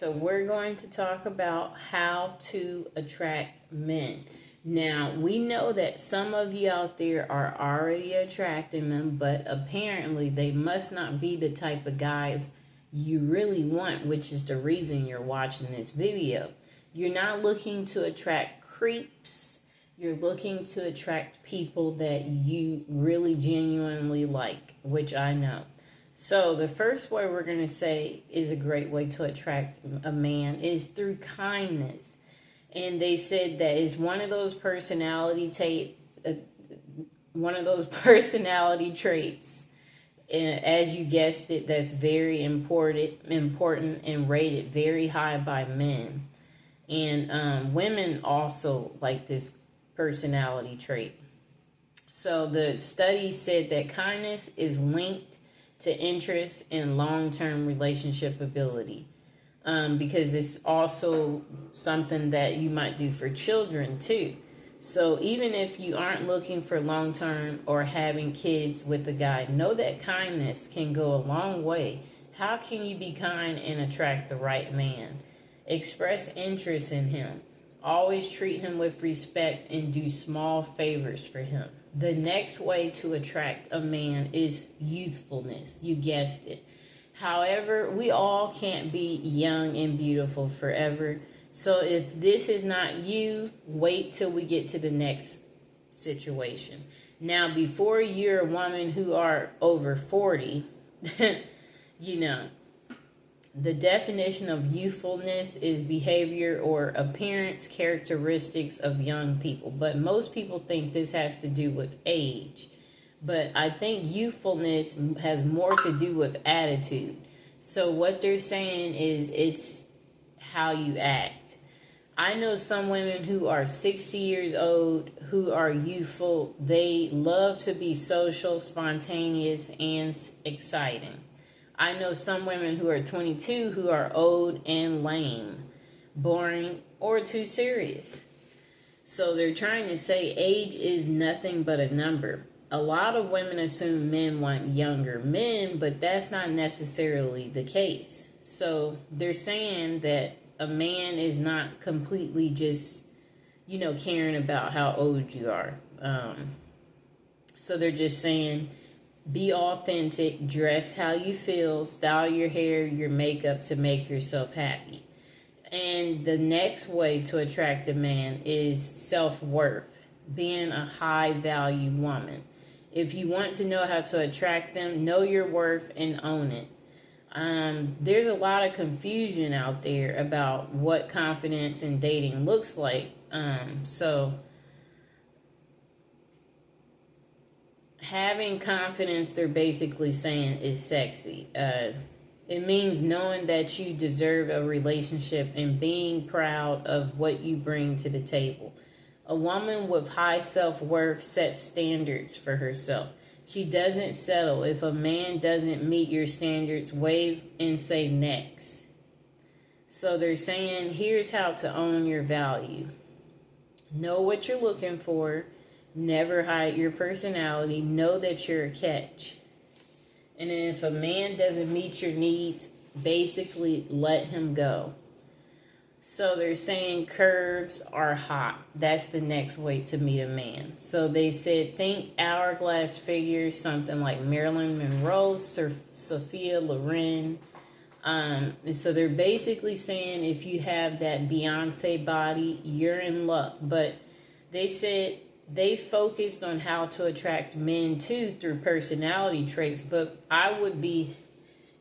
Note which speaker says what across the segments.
Speaker 1: so we're going to talk about how to attract men. Now, we know that some of you out there are already attracting them, but apparently they must not be the type of guys you really want, which is the reason you're watching this video. You're not looking to attract creeps. You're looking to attract people that you really genuinely like, which I know. So the first way we're going to say is a great way to attract a man is through kindness. And they said that is one of those personality traits, as you guessed it, that's very important and rated very high by men. And women also like this personality trait. So the study said that kindness is linked to interest in long-term relationship ability. Because it's also something that you might do for children too. So even if you aren't looking for long-term or having kids with a guy, know that kindness can go a long way. How can you be kind and attract the right man? Express interest in him. Always treat him with respect and do small favors for him. The next way to attract a man is youthfulness. You guessed it. However, we all can't be young and beautiful forever. So if this is not you, wait till we get to the next situation. Now, before you're a woman who are over 40, you know, the definition of youthfulness is behavior or appearance characteristics of young people. But most people think this has to do with age. But I think youthfulness has more to do with attitude. So what they're saying is it's how you act. I know some women who are 60 years old who are youthful. They love to be social, spontaneous, and exciting. I know some women who are 22 who are old and lame, boring, or too serious. So they're trying to say age is nothing but a number. A lot of women assume men want younger men, but that's not necessarily the case. So they're saying that a man is not completely just, caring about how old you are. So they're just saying, be authentic, dress how you feel, style your hair, your makeup to make yourself happy. And the next way to attract a man is self-worth, being a high-value woman. If you want to know how to attract them, know your worth and own it. There's a lot of confusion out there about what confidence in dating looks like. So having confidence, they're basically saying, is sexy. It means knowing that you deserve a relationship and being proud of what you bring to the table. A woman with high self-worth sets standards for herself. She doesn't settle. If a man doesn't meet your standards, wave and say next. So they're saying, here's how to own your value. Know what you're looking for. Never hide your personality. Know that you're a catch. And then if a man doesn't meet your needs, basically let him go. So they're saying curves are hot. That's the next way to meet a man. So they said, think hourglass figures, something like Marilyn Monroe, Sophia Loren. And so they're basically saying if you have that Beyonce body, you're in luck. But they said they focused on how to attract men too through personality traits. But I would be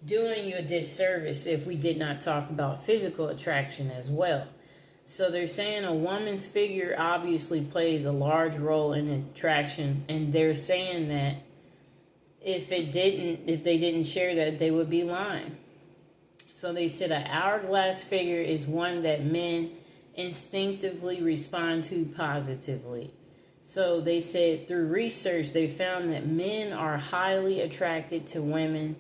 Speaker 1: doing you a disservice if we did not talk about physical attraction as well. So they're saying a woman's figure obviously plays a large role in attraction, and they're saying that if they didn't share that, they would be lying. So they said an hourglass figure is one that men instinctively respond to positively. So they said through research, they found that men are highly attracted to women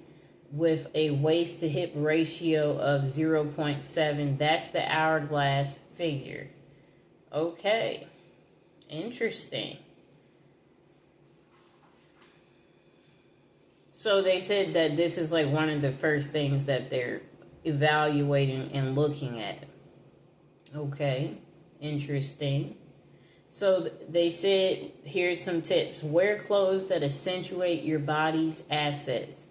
Speaker 1: with a waist to hip ratio of 0.7. That's the hourglass figure. Okay. Interesting. So they said that this is like one of the first things that they're evaluating and looking at. Okay, interesting. So they said, here's some tips. Wear clothes that accentuate your body's assets.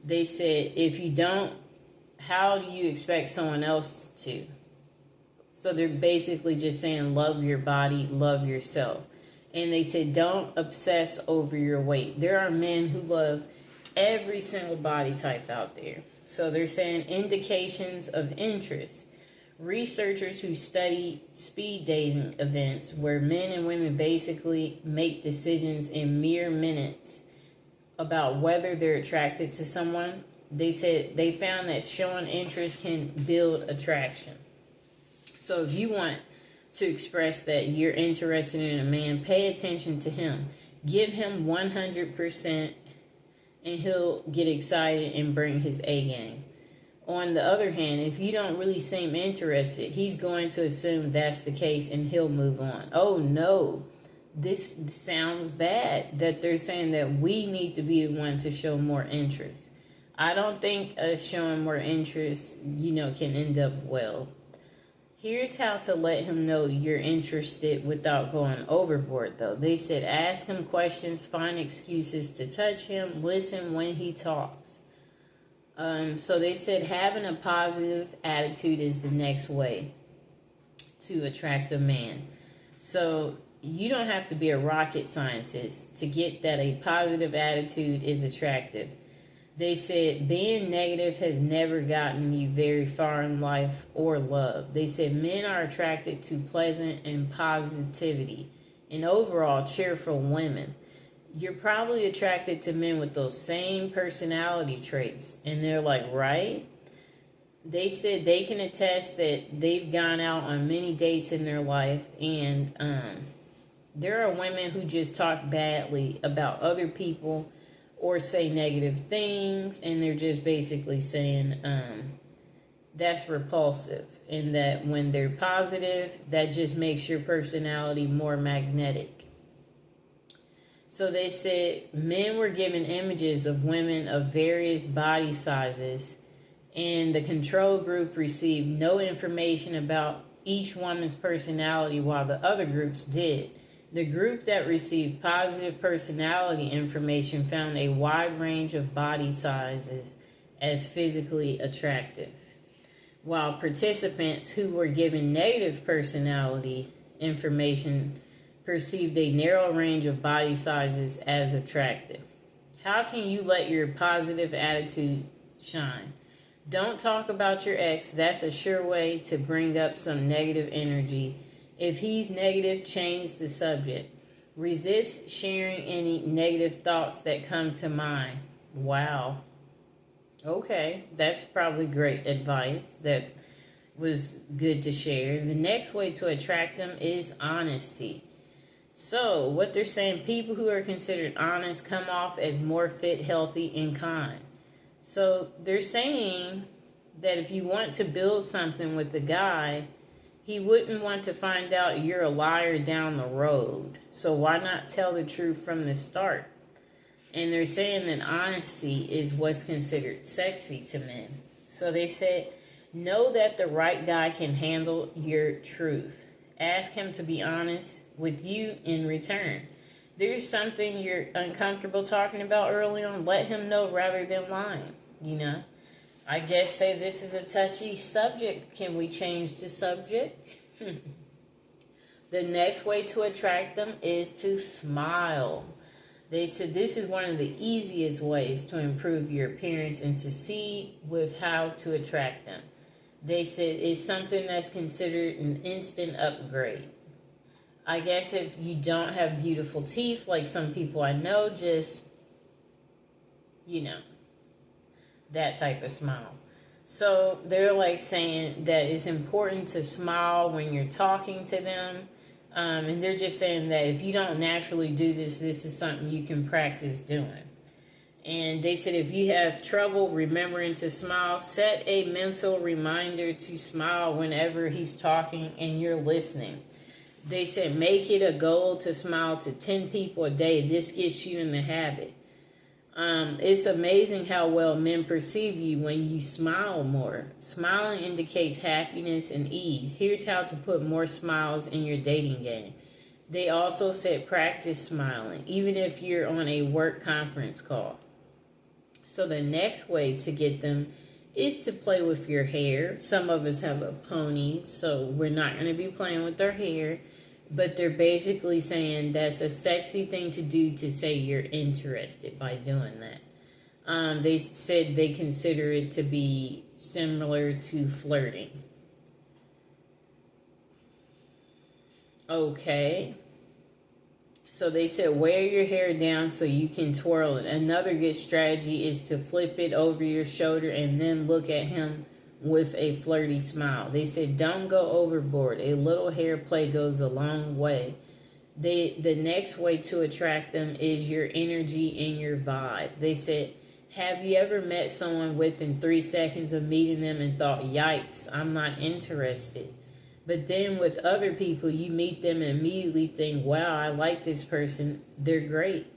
Speaker 1: They said, if you don't, how do you expect someone else to? So they're basically just saying, love your body, love yourself. And they said, don't obsess over your weight. There are men who love every single body type out there. So they're saying indications of interest. Researchers who study speed dating events where men and women basically make decisions in mere minutes about whether they're attracted to someone, they said they found that showing interest can build attraction. So if you want to express that you're interested in a man, pay attention to him. Give him 100% and he'll get excited and bring his A game. On the other hand, if you don't really seem interested, he's going to assume that's the case and he'll move on. Oh no, this sounds bad that they're saying that we need to be the one to show more interest. I don't think us showing more interest, can end up well. Here's how to let him know you're interested without going overboard, though. They said ask him questions, find excuses to touch him, listen when he talks. So they said having a positive attitude is the next way to attract a man. So you don't have to be a rocket scientist to get that a positive attitude is attractive. They said being negative has never gotten you very far in life or love. They said men are attracted to pleasant and positivity and overall cheerful women. You're probably attracted to men with those same personality traits. And they're like, right? They said they can attest that they've gone out on many dates in their life. And there are women who just talk badly about other people or say negative things, and they're just basically saying that's repulsive, and that when they're positive, that just makes your personality more magnetic. So they said men were given images of women of various body sizes, and the control group received no information about each woman's personality while the other groups did. The group that received positive personality information found a wide range of body sizes as physically attractive, while participants who were given negative personality information perceived a narrow range of body sizes as attractive. How can you let your positive attitude shine? Don't talk about your ex. That's a sure way to bring up some negative energy. If he's negative, change the subject. Resist sharing any negative thoughts that come to mind. Wow. Okay, that's probably great advice. That was good to share. The next way to attract them is honesty. So, what they're saying, people who are considered honest come off as more fit, healthy, and kind. So, they're saying that if you want to build something with the guy, he wouldn't want to find out you're a liar down the road. So why not tell the truth from the start? And they're saying that honesty is what's considered sexy to men. So they said, know that the right guy can handle your truth. Ask him to be honest with you in return. There's something you're uncomfortable talking about early on, let him know rather than lying, I guess say this is a touchy subject. Can we change the subject? The next way to attract them is to smile. They said this is one of the easiest ways to improve your appearance and succeed with how to attract them. They said it's something that's considered an instant upgrade. I guess if you don't have beautiful teeth like some people I know, just, that type of smile. So they're like saying that it's important to smile when you're talking to them. And they're just saying that if you don't naturally do this, this is something you can practice doing. And they said if you have trouble remembering to smile, set a mental reminder to smile whenever he's talking and you're listening. They said make it a goal to smile to 10 people a day. This gets you in the habit. It's amazing how well men perceive you when you smile more. Smiling indicates happiness and ease. Here's how to put more smiles in your dating game. They also said practice smiling, even if you're on a work conference call. So the next way to get them is to play with your hair. Some of us have a pony, so we're not going to be playing with our hair. But they're basically saying that's a sexy thing to do to say you're interested by doing that. They said they consider it to be similar to flirting. Okay. So they said wear your hair down so you can twirl it. Another good strategy is to flip it over your shoulder and then look at him with a flirty smile. They said don't go overboard. A little hair play goes a long way. The next way to attract them is your energy and your vibe. They said, have you ever met someone within 3 seconds of meeting them and thought, yikes, I'm not interested? But then with other people, you meet them and immediately think, wow, I like this person. They're great.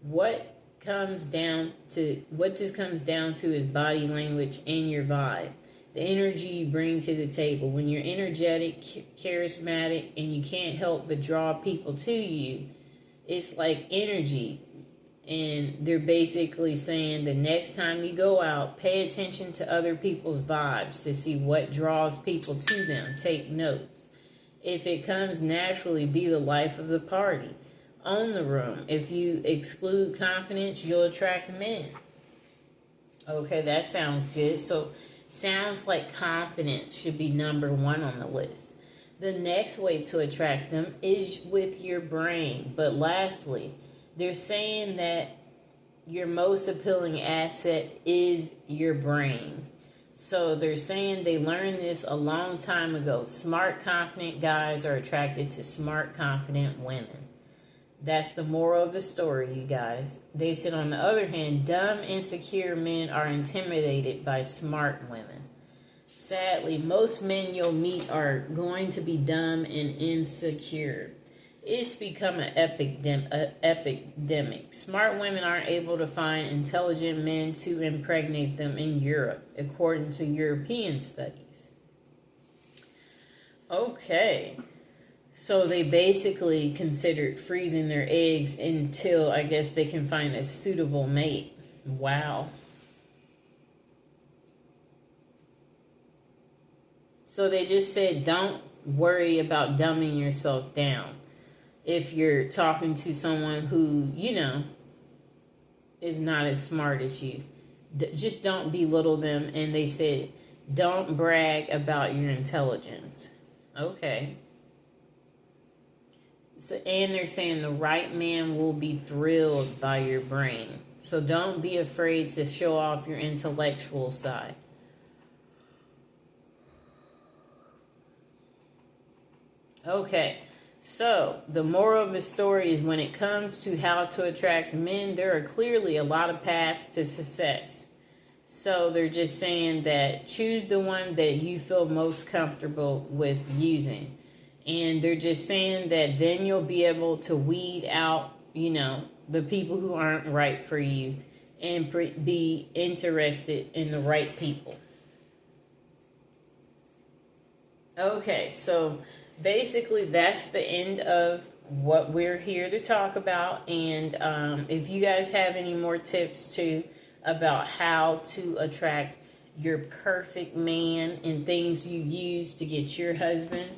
Speaker 1: What this comes down to is body language and your vibe. The energy you bring to the table. When you're energetic, charismatic, and you can't help but draw people to you, it's like energy. And they're basically saying the next time you go out, pay attention to other people's vibes to see what draws people to them. Take notes. If it comes naturally, be the life of the party. Own the room. If you exclude confidence, you'll attract men. Okay, that sounds good. So, sounds like confidence should be number 1 on the list. The next way to attract them is with your brain. But lastly, they're saying that your most appealing asset is your brain. So they're saying they learned this a long time ago. Smart, confident guys are attracted to smart, confident women. That's the moral of the story, you guys. They said, on the other hand, dumb, insecure men are intimidated by smart women. Sadly, most men you'll meet are going to be dumb and insecure. It's become an epidemic. Smart women aren't able to find intelligent men to impregnate them in Europe, according to European studies. Okay. So they basically considered freezing their eggs until, I guess, they can find a suitable mate. Wow. So they just said, don't worry about dumbing yourself down. If you're talking to someone who, is not as smart as you, just don't belittle them. And they said, don't brag about your intelligence. Okay. So, and they're saying the right man will be thrilled by your brain. So don't be afraid to show off your intellectual side. Okay. So, the moral of the story is when it comes to how to attract men, there are clearly a lot of paths to success. So, they're just saying that choose the one that you feel most comfortable with using. And they're just saying that then you'll be able to weed out, the people who aren't right for you and be interested in the right people. Okay, so basically, that's the end of what we're here to talk about. And if you guys have any more tips, too, about how to attract your perfect man and things you use to get your husband,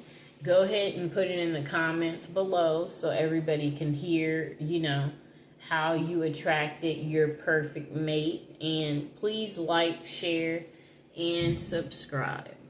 Speaker 1: go ahead and put it in the comments below so everybody can hear, how you attracted your perfect mate. And please like, share, and subscribe.